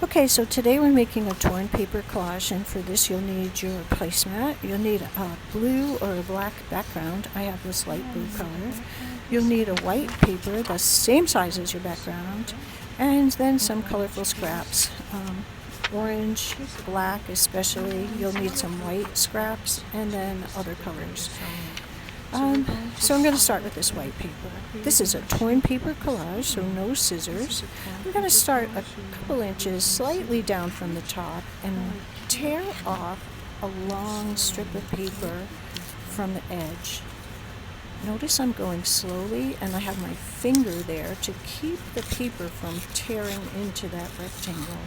Okay, so today we're making a torn paper collage, and for this you'll need your placemat. You'll need a blue or a black background. I have this light blue color. You'll need a white paper, the same size as your background, and then some colorful scraps. Orange, black especially. You'll need some white scraps, and then other colors. So I'm going to start with this white paper. This is a torn paper collage, so no scissors. I'm going to start a couple inches slightly down from the top and tear off a long strip of paper from the edge. Notice I'm going slowly, and I have my finger there to keep the paper from tearing into that rectangle.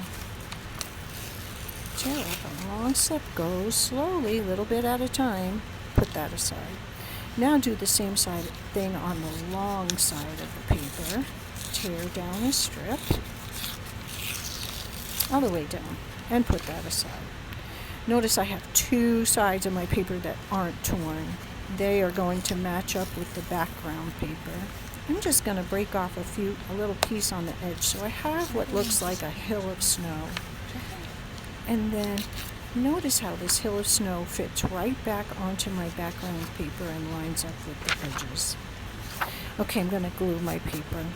Tear off a long slip, go slowly, a little bit at a time. Put that aside. Now do the same thing on the long side of the paper. Tear down a strip, all the way down, and put that aside. Notice I have two sides of my paper that aren't torn. They are going to match up with the background paper. I'm just going to break off a little piece on the edge, so I have what looks like a hill of snow. And then notice how this hill of snow fits right back onto my background paper and lines up with the edges. Okay, I'm going to glue my paper.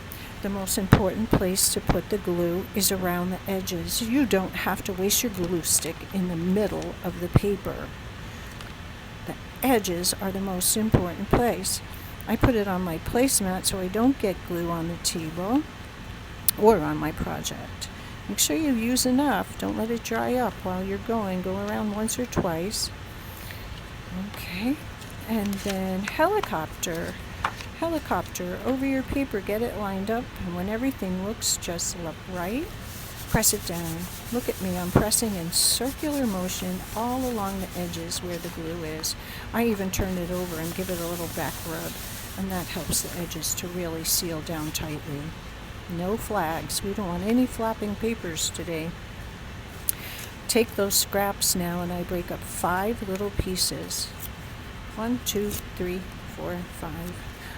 The most important place to put the glue is around the edges. You don't have to waste your glue stick in the middle of the paper. The edges are the most important place. I put it on my placemat so I don't get glue on the table or on my project. Make sure you use enough. Don't let it dry up while you're going. Go around once or twice. Okay. And then helicopter over your paper. Get it lined up. And when everything looks just right, press it down. Look at me. I'm pressing in circular motion all along the edges where the glue is. I even turn it over and give it a little back rub. And that helps the edges to really seal down tightly. No flags. We don't want any flapping papers today. Take those scraps now, and I break up 5 little pieces. 1, 2, 3, 4, 5.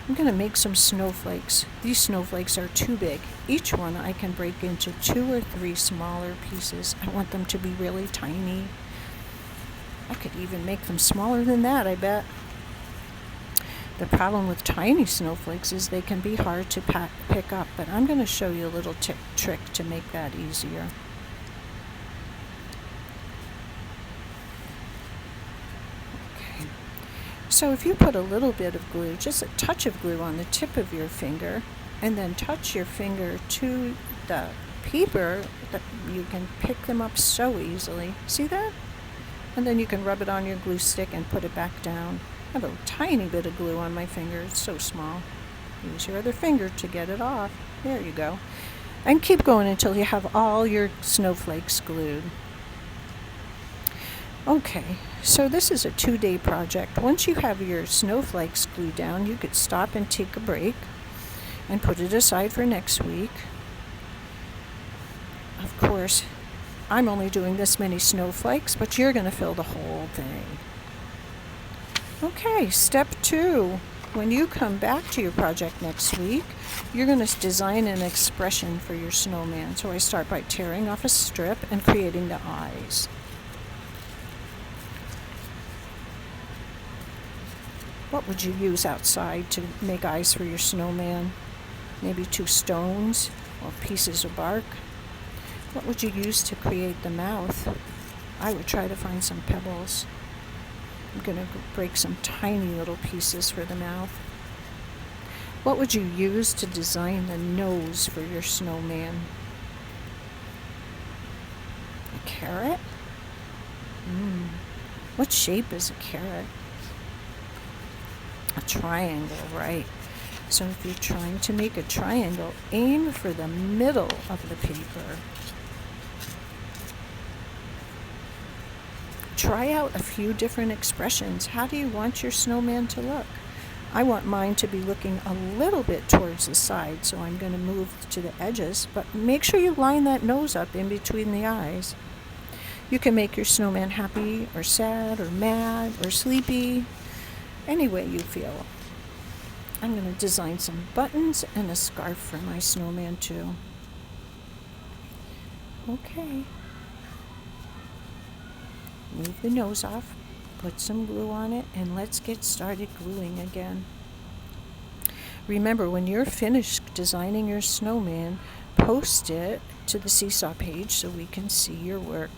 I'm going to make some snowflakes. These snowflakes are too big. Each one I can break into 2 or 3 smaller pieces. I want them to be really tiny. I could even make them smaller than that, I bet. The problem with tiny snowflakes is they can be hard to pick up, but I'm going to show you a little trick to make that easier. Okay. So if you put a little bit of glue, just a touch of glue on the tip of your finger, and then touch your finger to the paper, you can pick them up so easily. See that? And then you can rub it on your glue stick and put it back down. I have a tiny bit of glue on my finger. It's so small. Use your other finger to get it off. There you go. And keep going until you have all your snowflakes glued. Okay, so this is a 2-day project. Once you have your snowflakes glued down, you could stop and take a break and put it aside for next week. Of course, I'm only doing this many snowflakes, but you're going to fill the whole thing. Okay, step 2. When you come back to your project next week, you're going to design an expression for your snowman. So I start by tearing off a strip and creating the eyes. What would you use outside to make eyes for your snowman? Maybe 2 stones or pieces of bark. What would you use to create the mouth? I would try to find some pebbles. I'm going to break some tiny little pieces for the mouth. What would you use to design the nose for your snowman? A carrot? What shape is a carrot? A triangle, right? So if you're trying to make a triangle, aim for the middle of the paper. Try out a few different expressions. How do you want your snowman to look? I want mine to be looking a little bit towards the side, so I'm going to move to the edges, but make sure you line that nose up in between the eyes. You can make your snowman happy or sad or mad or sleepy, any way you feel. I'm going to design some buttons and a scarf for my snowman too. Okay. Move the nose off, put some glue on it, and let's get started gluing again. Remember, when you're finished designing your snowman, post it to the Seesaw page so we can see your work.